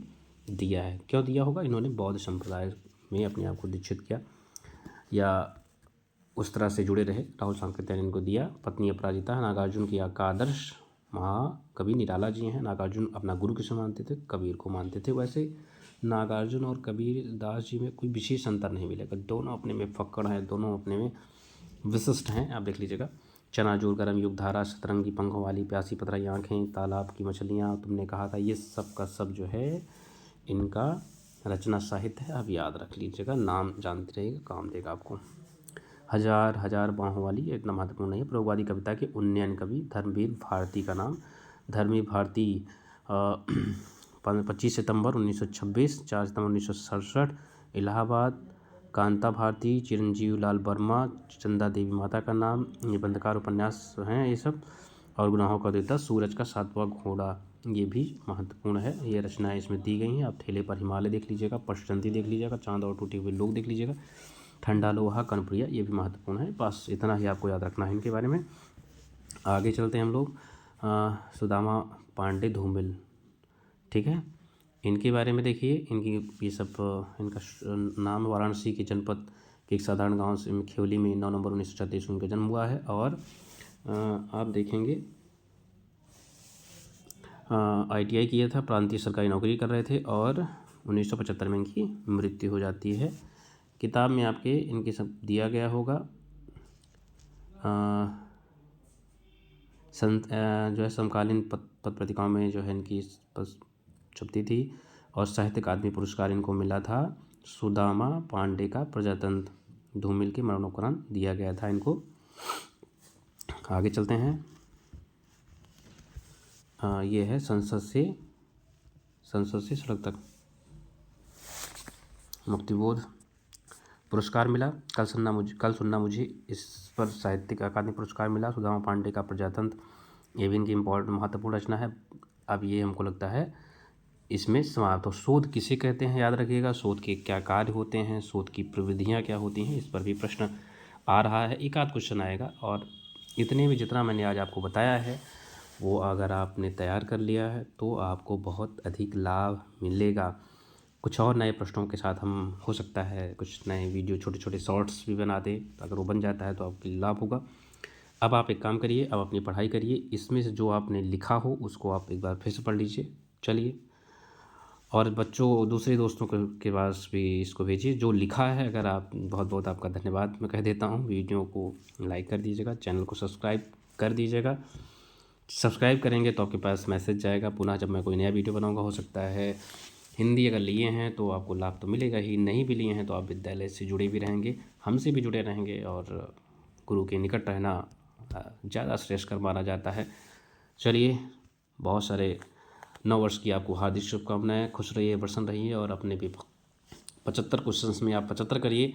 दिया है। क्यों दिया होगा? इन्होंने बौद्ध संप्रदाय में अपने आप को दीक्षित किया। या उस तरह से जुड़े रहे। राहुल सांकृत्य ने इनको दिया। पत्नी अपराजिता, नागार्जुन की आदर्श महाकवि निराला जी हैं। नागार्जुन अपना गुरु किसे मानते थे? कबीर को मानते थे। वैसे नागार्जुन और कबीर दास जी में कोई विशेष अंतर नहीं मिलेगा, दोनों अपने में फक्कड़ हैं, दोनों अपने में विशिष्ट हैं। आप देख लीजिएगा, चनाजोर, गर्म युग धारा, सतरंगी पंखों वाली, प्यासी पतराई आँखें, तालाब की मछलियाँ, तुमने कहा था, ये सब का सब जो है इनका रचना साहित्य है। आप याद रख लीजिएगा, नाम जानते रहिएगा, काम देगा आपको। हजार बाहों वाली, ये इतना महत्वपूर्ण नहीं है। प्रयोगवादी कविता के उन्नयन कवि धर्मवीर भारती का नाम? धर्मवीर भारती 25 सितंबर 1926, 4 सितंबर 1967 इलाहाबाद। कांता भारती, चिरंजीव लाल वर्मा, चंदा देवी माता का नाम, निबंधकार उपन्यास हैं ये सब। और गुनाहों का देवता, सूरज का सातवां घोड़ा, ये भी महत्वपूर्ण है। ये रचनाएं इसमें दी गई हैं। आप ठेले पर हिमालय देख लीजिएगा, पशचंती देख लीजिएगा, चांद और टूटे हुए लोग देख लीजिएगा, ठंडा लोहा, कनप्रिया, ये भी महत्वपूर्ण है। बस इतना ही आपको याद रखना है इनके बारे में। आगे चलते हैं हम लोग। सुदामा पांडे धूमिल, ठीक है, इनके बारे में देखिए। इनकी ये सब इनका नाम वाराणसी के जनपद के एक साधारण गांव से खेवली में 9 नवंबर 1936 उनका जन्म हुआ है। और आप देखेंगे ITI किया था, प्रांतीय सरकारी नौकरी कर रहे थे और 1975 में इनकी मृत्यु हो जाती है। किताब में आपके इनके सब दिया गया होगा। जो है समकालीन पत्र पत्रिकाओं में जो है इनकी छपती थी। और साहित्य अकादमी पुरस्कार इनको मिला था। सुदामा पांडे का प्रजातंत्र, धूमिल के मरणोपरांत दिया गया था इनको। आगे चलते हैं। ये है संसद से सड़क तक, मुक्तिबोध पुरस्कार मिला। कल सुनना मुझे, इस पर साहित्यिक अकादमी पुरस्कार मिला। सुदामा पांडे का प्रजातंत्र, ये भी इनकी महत्वपूर्ण रचना है। अब ये हमको लगता है इसमें समाप्त हो। शोध किसे कहते हैं याद रखिएगा, शोध के क्या कार्य होते हैं, शोध की प्रविधियाँ क्या होती हैं, इस पर भी प्रश्न आ रहा है, एक आध क्वेश्चन आएगा। और इतने में जितना मैंने आज आपको बताया है वो अगर आपने तैयार कर लिया है तो आपको बहुत अधिक लाभ मिलेगा। कुछ और नए प्रश्नों के साथ हम हो सकता है कुछ नए वीडियो, छोटे छोटे शॉर्ट्स भी बना दें, अगर वो बन जाता है तो आपके लिए लाभ होगा। अब आप एक काम करिए, अब अपनी पढ़ाई करिए, इसमें से जो आपने लिखा हो उसको आप एक बार फिर से पढ़ लीजिए। चलिए, और बच्चों दूसरे दोस्तों के पास भी इसको भेजिए जो लिखा है। अगर आप, बहुत बहुत आपका धन्यवाद मैं कह देता हूँ। वीडियो को लाइक कर दीजिएगा, चैनल को सब्सक्राइब कर दीजिएगा। सब्सक्राइब करेंगे तो आपके पास मैसेज जाएगा पुनः जब मैं कोई नया वीडियो बनाऊँगा। हो सकता है हिंदी अगर लिए हैं तो आपको लाभ तो मिलेगा ही, नहीं भी लिए हैं तो आप विद्यालय से जुड़े भी रहेंगे, हमसे भी जुड़े रहेंगे। और गुरु के निकट रहना ज़्यादा श्रेष्ठकर माना जाता है। चलिए, बहुत सारे नव वर्ष की आपको हार्दिक शुभकामनाएं। खुश रहिए, प्रसन्न रहिए, और अपने भी 75 क्वेश्चंस में आप 75 करिए,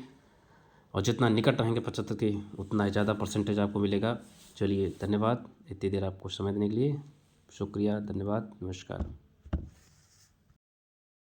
और जितना निकट रहेंगे 75 के उतना ज़्यादा परसेंटेज आपको मिलेगा। चलिए, धन्यवाद इतनी देर आपको समय देने के लिए। शुक्रिया, धन्यवाद, नमस्कार।